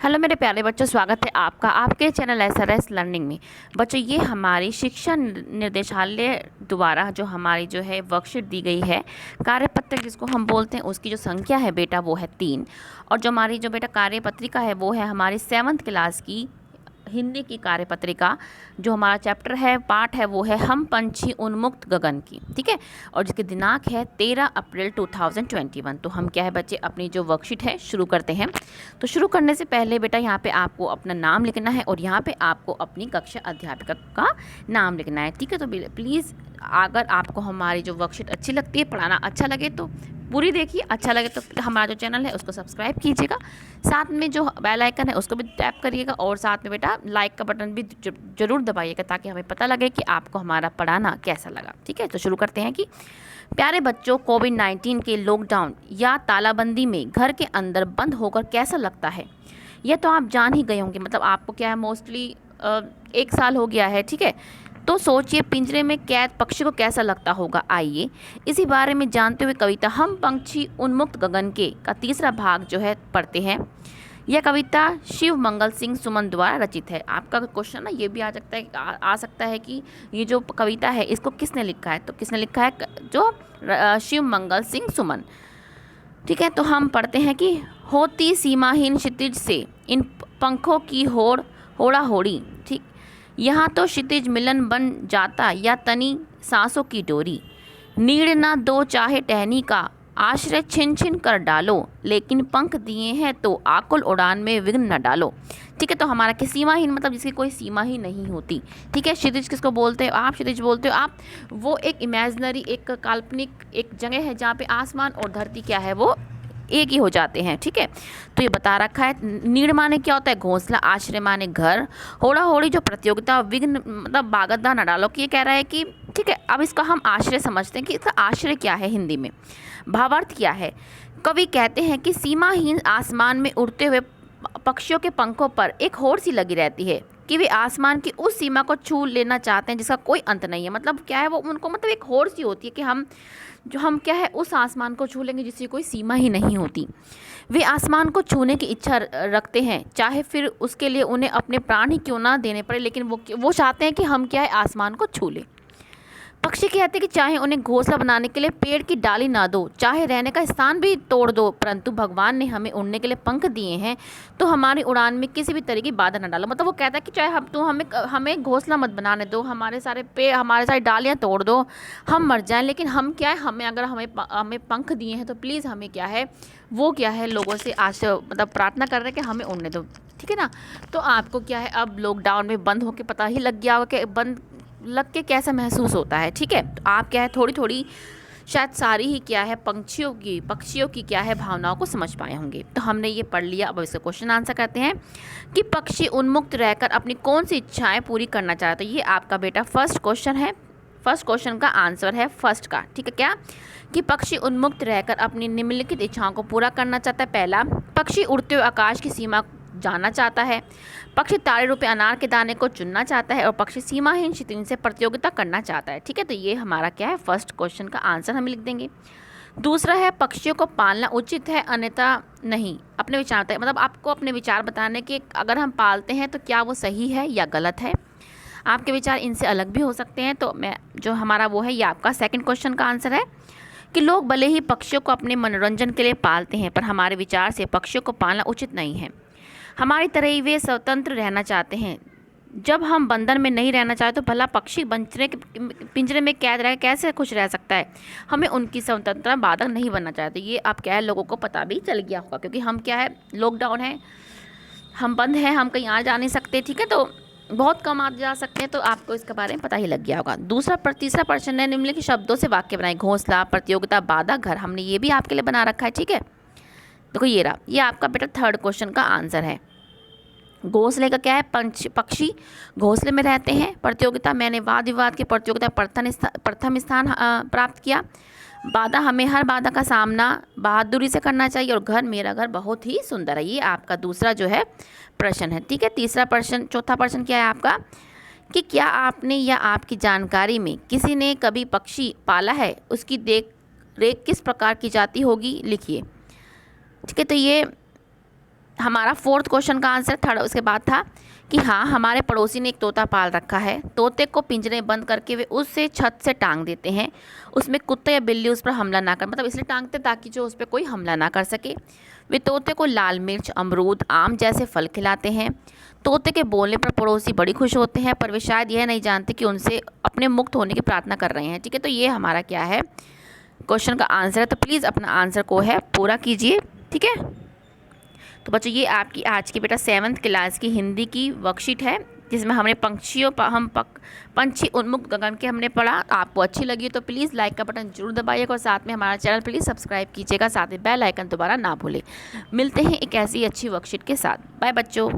Hello मेरे प्यारे बच्चों, स्वागत है आपका आपके चैनल एसआरएस लर्निंग में। बच्चों, ये हमारी शिक्षा निर्देशालय द्वारा जो है वर्कशीट दी गई है, कार्यपत्र जिसको हम बोलते हैं, उसकी जो संख्या है बेटा वो है 3। और जो हमारी जो बेटा कार्यपत्रिका है वो है हमारी 7th क्लास की हिंदी की कार्यपत्रिका। जो हमारा चैप्टर है, पाठ है, वो है हम पंछी उन्मुक्त गगन की। ठीक है, और जिसकी दिनांक है 13 अप्रैल 2021। तो हम क्या है बच्चे, अपनी जो वर्कशीट है शुरू करते हैं। तो शुरू करने से पहले बेटा यहाँ पे आपको अपना नाम लिखना है और यहाँ पे आपको अपनी कक्षा अध्यापिका का नाम लिखना है। ठीक है, तो प्लीज़ अगर आपको हमारी जो वर्कशीट अच्छी लगती है, पढ़ाना अच्छा लगे तो पूरी देखिए, अच्छा लगे तो हमारा जो चैनल है उसको सब्सक्राइब कीजिएगा, साथ में जो बेल आइकन है उसको भी टैप करिएगा और साथ में बेटा लाइक का बटन भी जरूर दबाइएगा ताकि हमें पता लगे कि आपको हमारा पढ़ाना कैसा लगा। ठीक है, तो शुरू करते हैं कि प्यारे बच्चों, कोविड-19 के लॉकडाउन या तालाबंदी में घर के अंदर बंद होकर कैसा लगता है? यह तो आप जान ही गए होंगे, मतलब आपको क्या है, मोस्टली 1 साल हो गया है। ठीक है, तो सोचिए पिंजरे में कैद पक्षी को कैसा लगता होगा। आइए इसी बारे में जानते हुए कविता हम पंछी उन्मुक्त गगन के का तीसरा भाग जो है पढ़ते हैं। यह कविता शिव मंगल सिंह सुमन द्वारा रचित है। आपका क्वेश्चन ना ये भी आ सकता है कि ये जो कविता है इसको किसने लिखा है, तो किसने लिखा है, जो शिव मंगल सिंह सुमन। ठीक है, तो हम पढ़ते हैं कि होती सीमाहीन क्षितिज से इन पंखों की होड़ा होड़ी। ठीक, यहाँ तो क्षितिज मिलन बन जाता या तनी सांसों की डोरी। नीड़ ना दो चाहे टहनी का आश्रय छिन छिन कर डालो, लेकिन पंख दिए हैं तो आकुल उड़ान में विघ्न न डालो। ठीक है, तो हमारा कि सीमाहीन मतलब जिसकी कोई सीमा ही नहीं होती। ठीक है, क्षितिज किसको बोलते हो आप? क्षितिज बोलते हो आप वो एक इमेजिनरी, एक काल्पनिक एक जगह है जहाँ पे आसमान और धरती क्या है वो एक ही हो जाते हैं। ठीक है, तो ये बता रखा है। नीड़ माने क्या होता है? घोंसला। आश्रय माने घर। होड़ा होड़ी जो प्रतियोगिता, विघ्न मतलब बागदा न डालो, कि ये कह रहा है कि ठीक है, अब इसका हम आश्रय समझते हैं कि इसका आश्रय क्या है हिंदी में, भावार्थ क्या है। कवि कहते हैं कि सीमाहीन आसमान में उड़ते हुए पक्षियों के पंखों पर एक होड़ सी लगी रहती है कि वे आसमान की उस सीमा को छू लेना चाहते हैं जिसका कोई अंत नहीं है। मतलब क्या है वो, उनको मतलब एक होड़ सी होती है कि हम क्या है उस आसमान को छू लेंगे जिसकी कोई सीमा ही नहीं होती। वे आसमान को छूने की इच्छा रखते हैं, चाहे फिर उसके लिए उन्हें अपने प्राण ही क्यों ना देने पड़े, लेकिन वो चाहते हैं कि हम क्या है आसमान को छू लें। पक्षी कहते हैं कि चाहे उन्हें घोंसला बनाने के लिए पेड़ की डाली ना दो, चाहे रहने का स्थान भी तोड़ दो, परंतु भगवान ने हमें उड़ने के लिए पंख दिए हैं तो हमारी उड़ान में किसी भी तरह की बाधा ना डालो। मतलब वो कहता है कि चाहे हमें घोंसला मत बनाने दो, हमारे सारे पेड़, हमारे सारी डालियाँ तोड़ दो, हम मर जाएं, लेकिन हम क्या है, हमें पंख दिए हैं तो प्लीज़ हमें क्या है वो क्या है लोगों से मतलब प्रार्थना कर रहे हैं कि हमें उड़ने दो। ठीक है ना, तो आपको क्या है अब लॉकडाउन में बंद होकर पता ही लग गया होगा कि बंद लग के कैसा महसूस होता है। ठीक है, तो आप क्या है थोड़ी थोड़ी शायद सारी ही क्या है पक्षियों की क्या है भावनाओं को समझ पाए होंगे। तो हमने ये पढ़ लिया, अब इसका क्वेश्चन आंसर करते हैं कि पक्षी उन्मुक्त रहकर अपनी कौन सी इच्छाएं पूरी करना चाहते हैं। तो ये आपका बेटा फर्स्ट क्वेश्चन है, फर्स्ट क्वेश्चन का आंसर है फर्स्ट का। ठीक है, क्या कि पक्षी उन्मुक्त रहकर अपनी निम्नलिखित इच्छाओं को पूरा करना चाहता है। पहला, पक्षी उड़ते हुए आकाश की सीमा जानना चाहता है। पक्षी तारे रूपे अनार के दाने को चुनना चाहता है और पक्षी सीमाहीन क्षितिज से प्रतियोगिता करना चाहता है। ठीक है, तो ये हमारा क्या है फर्स्ट क्वेश्चन का आंसर हम लिख देंगे। दूसरा है पक्षियों को पालना उचित है अन्यथा नहीं। अपने विचार बताइए, मतलब आपको अपने विचार बताने के, अगर हम पालते हैं तो क्या वो सही है या गलत है। आपके विचार इनसे अलग भी हो सकते हैं। तो मैं जो हमारा वो है ये आपका सेकंड क्वेश्चन का आंसर है कि लोग भले ही पक्षियों को अपने मनोरंजन के लिए पालते हैं पर हमारे विचार से पक्षियों को पालना उचित नहीं है। हमारी तरह ही वे स्वतंत्र रहना चाहते हैं। जब हम बंधन में नहीं रहना चाहते तो भला पक्षी पिंजरे में कैद रह कैसे खुश रह सकता है। हमें उनकी स्वतंत्रता बाधक नहीं बनना चाहते। ये आप क्या है लोगों को पता भी चल गया होगा, क्योंकि हम क्या है लॉकडाउन है, हम बंद हैं, हम कहीं आ जा नहीं सकते। ठीक है, तो बहुत कम आ जा सकते हैं, तो आपको इसके बारे में पता ही लग गया होगा। तीसरा प्रश्न है निम्नलिखित शब्दों से वाक्य बनाए। घोंसला, प्रतियोगिता, बाधा, घर। हमने ये भी आपके लिए बना रखा है। ठीक है, देखो ये रहा, ये आपका बेटा थर्ड क्वेश्चन का आंसर है। घोंसले का क्या है, पक्षी घोंसले में रहते हैं। प्रतियोगिता, मैंने वाद विवाद की प्रतियोगिता प्रथम स्थान प्राप्त किया। बाधा, हमें हर बाधा का सामना बहादुरी से करना चाहिए। और घर, मेरा घर बहुत ही सुंदर है। ये आपका दूसरा जो है प्रश्न है। ठीक है, चौथा प्रश्न क्या है आपका कि क्या आपने या आपकी जानकारी में किसी ने कभी पक्षी पाला है, उसकी देख रेख किस प्रकार की जाती होगी, लिखिए। ठीक है, तो ये हमारा फोर्थ क्वेश्चन का आंसर थर्ड उसके बाद था कि हाँ, हमारे पड़ोसी ने एक तोता पाल रखा है। तोते को पिंजरे में बंद करके वे उससे छत से टांग देते हैं। उसमें कुत्ता या बिल्ली उस पर हमला ना कर, मतलब इसलिए टांगते ताकि जो उस पर कोई हमला ना कर सके। वे तोते को लाल मिर्च, अमरूद, आम जैसे फल खिलाते हैं। तोते के बोलने पर पड़ोसी बड़ी खुश होते हैं, पर वे शायद यह नहीं जानते कि उनसे अपने मुक्त होने की प्रार्थना कर रहे हैं। ठीक है, तो ये हमारा क्या है, क्वेश्चन का आंसर है। तो प्लीज़ अपना आंसर को है पूरा कीजिए। ठीक है, तो बच्चों ये आपकी आज की बेटा 7th क्लास की हिंदी की वर्कशीट है, जिसमें हमने पंछी उन्मुक्त गगन के हमने पढ़ा। आपको अच्छी लगी तो प्लीज़ लाइक का बटन जरूर दबाइएगा और साथ में हमारा चैनल प्लीज़ सब्सक्राइब कीजिएगा, साथ में बेल आइकन दोबारा ना भूलें। मिलते हैं एक ऐसी अच्छी वर्कशीट के साथ। बाय बच्चों।